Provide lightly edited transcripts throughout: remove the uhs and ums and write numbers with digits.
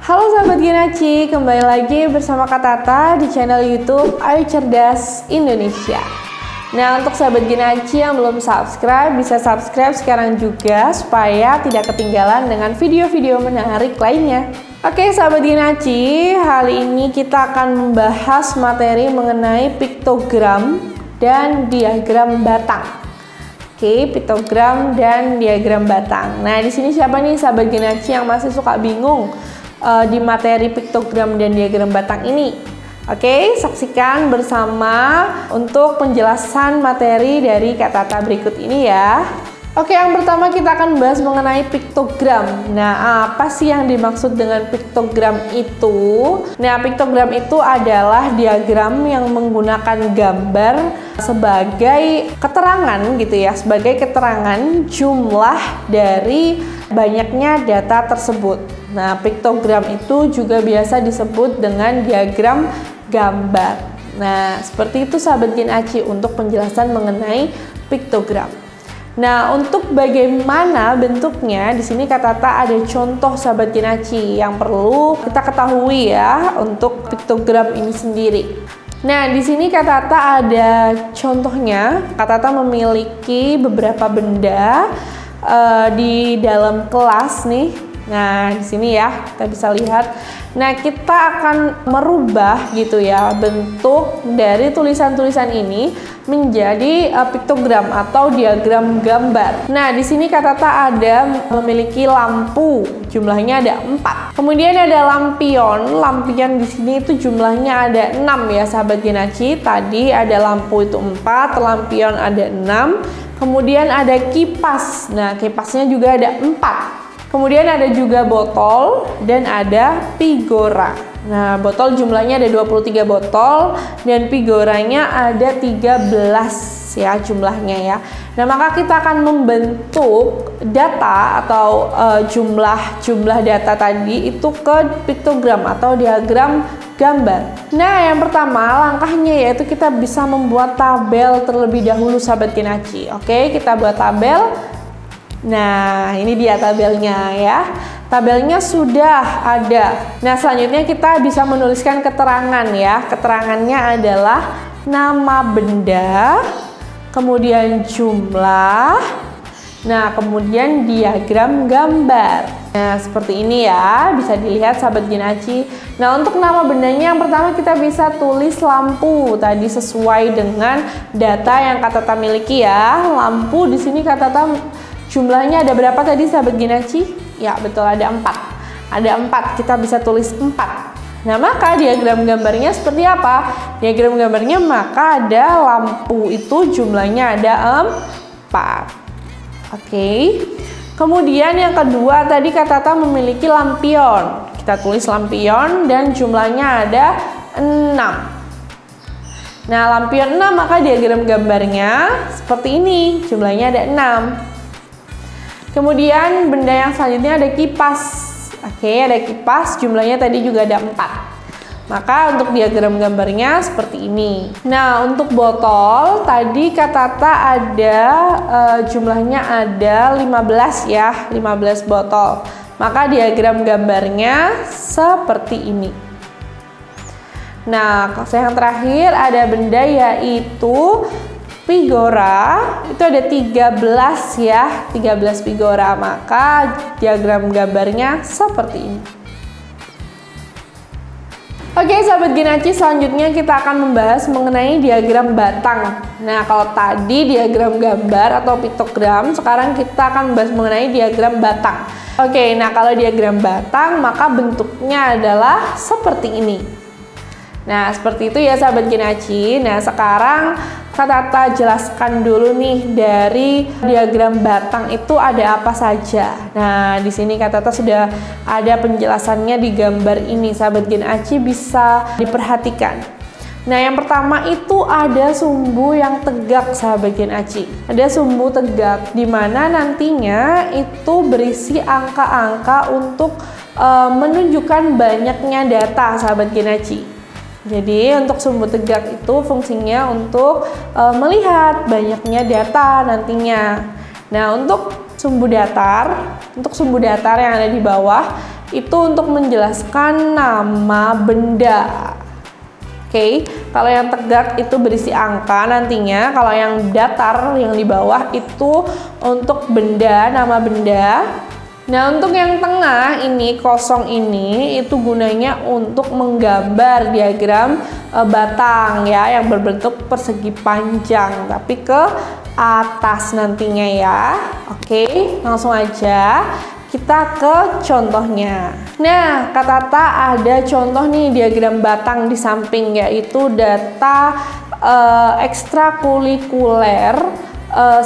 Halo sahabat Ginaci, kembali lagi bersama Kak Tata di channel YouTube Ayu Cerdas Indonesia. Nah, untuk sahabat Ginaci yang belum subscribe, bisa subscribe sekarang juga supaya tidak ketinggalan dengan video-video menarik lainnya. Oke sahabat Ginaci, hari ini kita akan membahas materi mengenai piktogram dan diagram batang. Oke, piktogram dan diagram batang. Nah, di sini siapa nih sahabat Ginaci yang masih suka bingung di materi piktogram dan diagram batang ini? Oke, saksikan bersama untuk penjelasan materi dari Kak Tata berikut ini ya. Oke, yang pertama kita akan bahas mengenai piktogram. Nah, apa sih yang dimaksud dengan piktogram itu? Nah, piktogram itu adalah diagram yang menggunakan gambar sebagai keterangan gitu ya, sebagai keterangan jumlah dari banyaknya data tersebut. Nah, piktogram itu juga biasa disebut dengan diagram gambar. Nah, seperti itu sahabat Ginaci untuk penjelasan mengenai piktogram. Nah, untuk bagaimana bentuknya, di sini Kak Tata ada contoh sahabat Ginaci yang perlu kita ketahui ya untuk piktogram ini sendiri. Nah, di sini Kak Tata ada contohnya. Kak Tata memiliki beberapa benda di dalam kelas nih. Nah, di sini ya kita bisa lihat. Nah, kita akan merubah gitu ya bentuk dari tulisan-tulisan ini menjadi piktogram atau diagram gambar. Nah, di sini Kak Tata ada memiliki lampu, jumlahnya ada 4. Kemudian ada lampion. Lampion di sini itu jumlahnya ada 6 ya sahabat Ginaci. Tadi ada lampu itu 4, lampion ada 6. Kemudian ada kipas. Nah, kipasnya juga ada 4. Kemudian ada juga botol dan ada pigora. Nah, botol jumlahnya ada 23 botol dan pigoranya ada 13 ya jumlahnya ya. Nah, maka kita akan membentuk data atau jumlah data tadi itu ke piktogram atau diagram gambar. Nah, yang pertama langkahnya yaitu kita bisa membuat tabel terlebih dahulu sahabat Ginaci. Oke, kita buat tabel. Nah, ini dia tabelnya ya. Tabelnya sudah ada. Nah, selanjutnya kita bisa menuliskan keterangan ya. Keterangannya adalah nama benda, kemudian jumlah, nah kemudian diagram gambar. Nah, seperti ini ya, bisa dilihat sahabat Ginaci. Nah, untuk nama bendanya yang pertama kita bisa tulis lampu. Tadi sesuai dengan data yang Kak Tata miliki ya. Lampu di sini Kak Tata jumlahnya ada berapa tadi sahabat Ginaci? Ya betul, ada 4. Ada 4, kita bisa tulis 4. Nah, maka diagram gambarnya seperti apa? Diagram gambarnya maka ada lampu itu jumlahnya ada 4. Oke. Kemudian yang kedua tadi Kak Tata memiliki lampion. Kita tulis lampion dan jumlahnya ada 6. Nah, lampion 6 maka diagram gambarnya seperti ini. Jumlahnya ada 6. Kemudian benda yang selanjutnya ada kipas. Oke, ada kipas, jumlahnya tadi juga ada 4. Maka untuk diagram gambarnya seperti ini. Nah, untuk botol tadi Kak Tata ada jumlahnya ada 15 ya, 15 botol. Maka diagram gambarnya seperti ini. Nah, yang terakhir ada benda yaitu pigora, itu ada 13 ya, 13 pigora, maka diagram gambarnya seperti ini. Oke sahabat Ginaci, selanjutnya kita akan membahas mengenai diagram batang. Nah, kalau tadi diagram gambar atau piktogram, sekarang kita akan membahas mengenai diagram batang. Oke, nah kalau diagram batang maka bentuknya adalah seperti ini. Nah, seperti itu ya sahabat Ginaci. Nah, sekarang Kak Tata jelaskan dulu nih dari diagram batang itu ada apa saja. Nah, di sini Kak Tata sudah ada penjelasannya di gambar ini. Sahabat Ginaci bisa diperhatikan. Nah, yang pertama itu ada sumbu yang tegak sahabat Ginaci. Ada sumbu tegak di mana nantinya itu berisi angka-angka untuk menunjukkan banyaknya data sahabat Ginaci. Jadi untuk sumbu tegak itu fungsinya untuk melihat banyaknya data nantinya. Nah, untuk sumbu datar yang ada di bawah itu untuk menjelaskan nama benda. Oke, kalau yang tegak itu berisi angka nantinya, kalau yang datar yang di bawah itu untuk benda, nama benda. Nah, untuk yang tengah ini kosong ini itu gunanya untuk menggambar diagram batang ya, yang berbentuk persegi panjang tapi ke atas nantinya ya. Oke, langsung aja kita ke contohnya. Nah, Kak Tata ada contoh nih diagram batang di samping, yaitu data ekstrakurikuler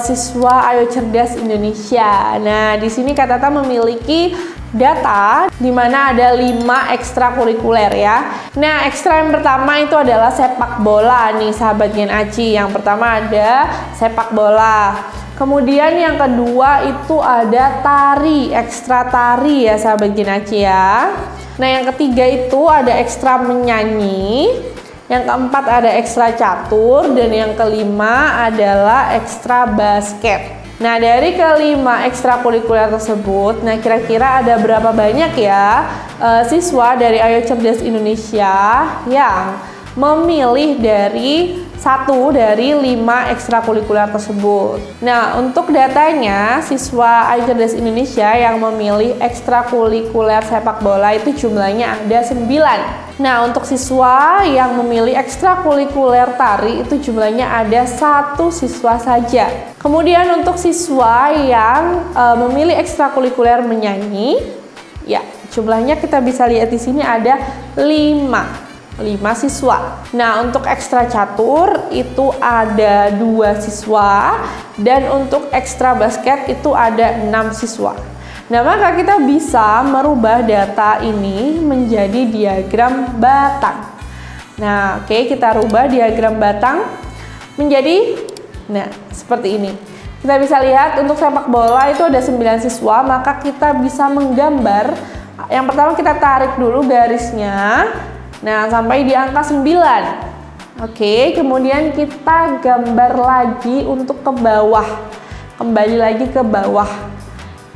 siswa Ayo Cerdas Indonesia. Nah, di sini Kak Tata memiliki data di mana ada 5 ekstrakurikuler ya. Nah, ekstra yang pertama itu adalah sepak bola nih sahabat Gen Aci. Yang pertama ada sepak bola. Kemudian yang kedua itu ada tari, ekstra tari ya sahabat Gen Aci ya. Nah, yang ketiga itu ada ekstra menyanyi. Yang keempat ada ekstra catur, dan yang kelima adalah ekstra basket. Nah, dari kelima ekstrakurikuler tersebut, nah kira-kira ada berapa banyak ya siswa dari Ayo Cerdas Indonesia yang memilih dari 1 dari 5 ekstrakurikuler tersebut. Nah, untuk datanya siswa Ayo Cerdas Indonesia yang memilih ekstrakurikuler sepak bola itu jumlahnya ada 9. Nah, untuk siswa yang memilih ekstrakurikuler tari itu jumlahnya ada 1 siswa saja. Kemudian untuk siswa yang memilih ekstrakurikuler menyanyi, ya jumlahnya kita bisa lihat di sini ada 5 siswa. Nah, untuk ekstra catur itu ada 2 siswa, dan untuk ekstra basket itu ada 6 siswa. Nah, maka kita bisa merubah data ini menjadi diagram batang. Nah, oke, kita rubah diagram batang menjadi seperti ini. Kita bisa lihat untuk sepak bola itu ada 9 siswa, maka kita bisa menggambar. Yang pertama kita tarik dulu garisnya. Nah, sampai di angka 9. Oke, kemudian kita gambar lagi untuk ke bawah. Kembali lagi ke bawah.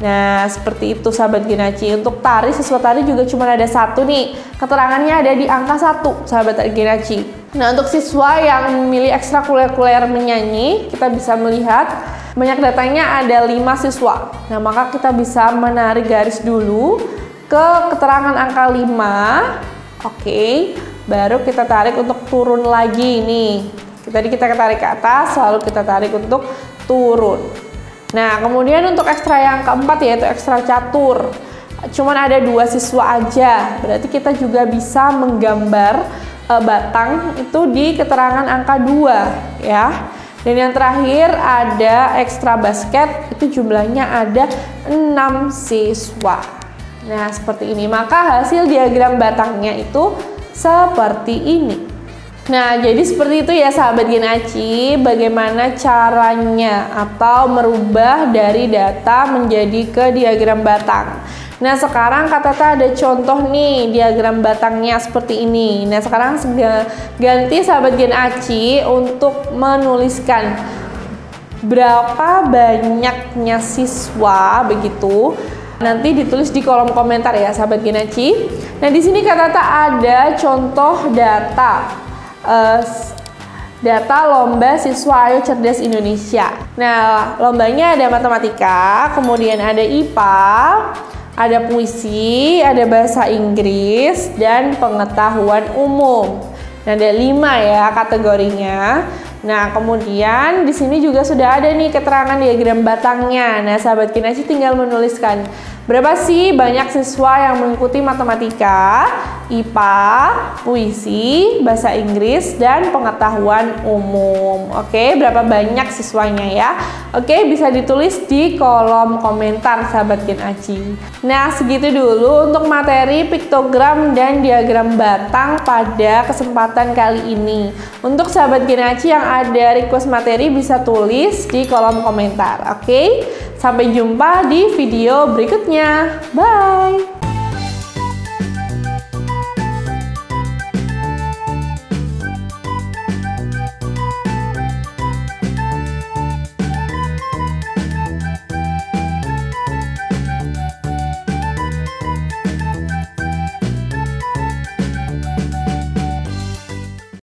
Nah, seperti itu sahabat Gen Aci. Untuk tari, siswa tari juga cuma ada 1 nih. Keterangannya ada di angka 1, sahabat Gen Aci. Nah, untuk siswa yang memilih ekstrakurikuler menyanyi, kita bisa melihat banyak datanya ada 5 siswa. Nah, maka kita bisa menarik garis dulu ke keterangan angka 5. Oke, baru kita tarik untuk turun lagi nih. Tadi kita tarik ke atas, lalu kita tarik untuk turun. Nah, kemudian untuk ekstra yang keempat yaitu ekstra catur. Cuman ada 2 siswa aja, berarti kita juga bisa menggambar batang itu di keterangan angka 2 ya. Dan yang terakhir ada ekstra basket, itu jumlahnya ada 6 siswa. Nah, seperti ini. Maka hasil diagram batangnya itu seperti ini. Nah, jadi seperti itu ya sahabat Gen Aci, bagaimana caranya atau merubah dari data menjadi ke diagram batang. Nah, sekarang Kak Tata ada contoh nih diagram batangnya seperti ini. Nah, sekarang ganti sahabat Gen Aci untuk menuliskan berapa banyaknya siswa begitu. Nanti ditulis di kolom komentar ya sahabat Gen Aci. Nah, di sini Kak Tata ada contoh data lomba siswa Ayo Cerdas Indonesia. Nah, lombanya ada matematika, kemudian ada IPA, ada puisi, ada bahasa Inggris, dan pengetahuan umum. Nah, ada 5 ya kategorinya. Nah, kemudian di sini juga sudah ada nih keterangan diagram batangnya. Nah, sahabat Gen Aci tinggal menuliskan berapa sih banyak siswa yang mengikuti matematika, IPA, puisi, bahasa Inggris, dan pengetahuan umum. Oke, berapa banyak siswanya ya? Oke, bisa ditulis di kolom komentar sahabat Gen Aci. Nah, segitu dulu untuk materi piktogram dan diagram batang pada kesempatan kali ini. Untuk sahabat Gen Aci yang ada request materi bisa tulis di kolom komentar. Oke, sampai jumpa di video berikutnya. Bye.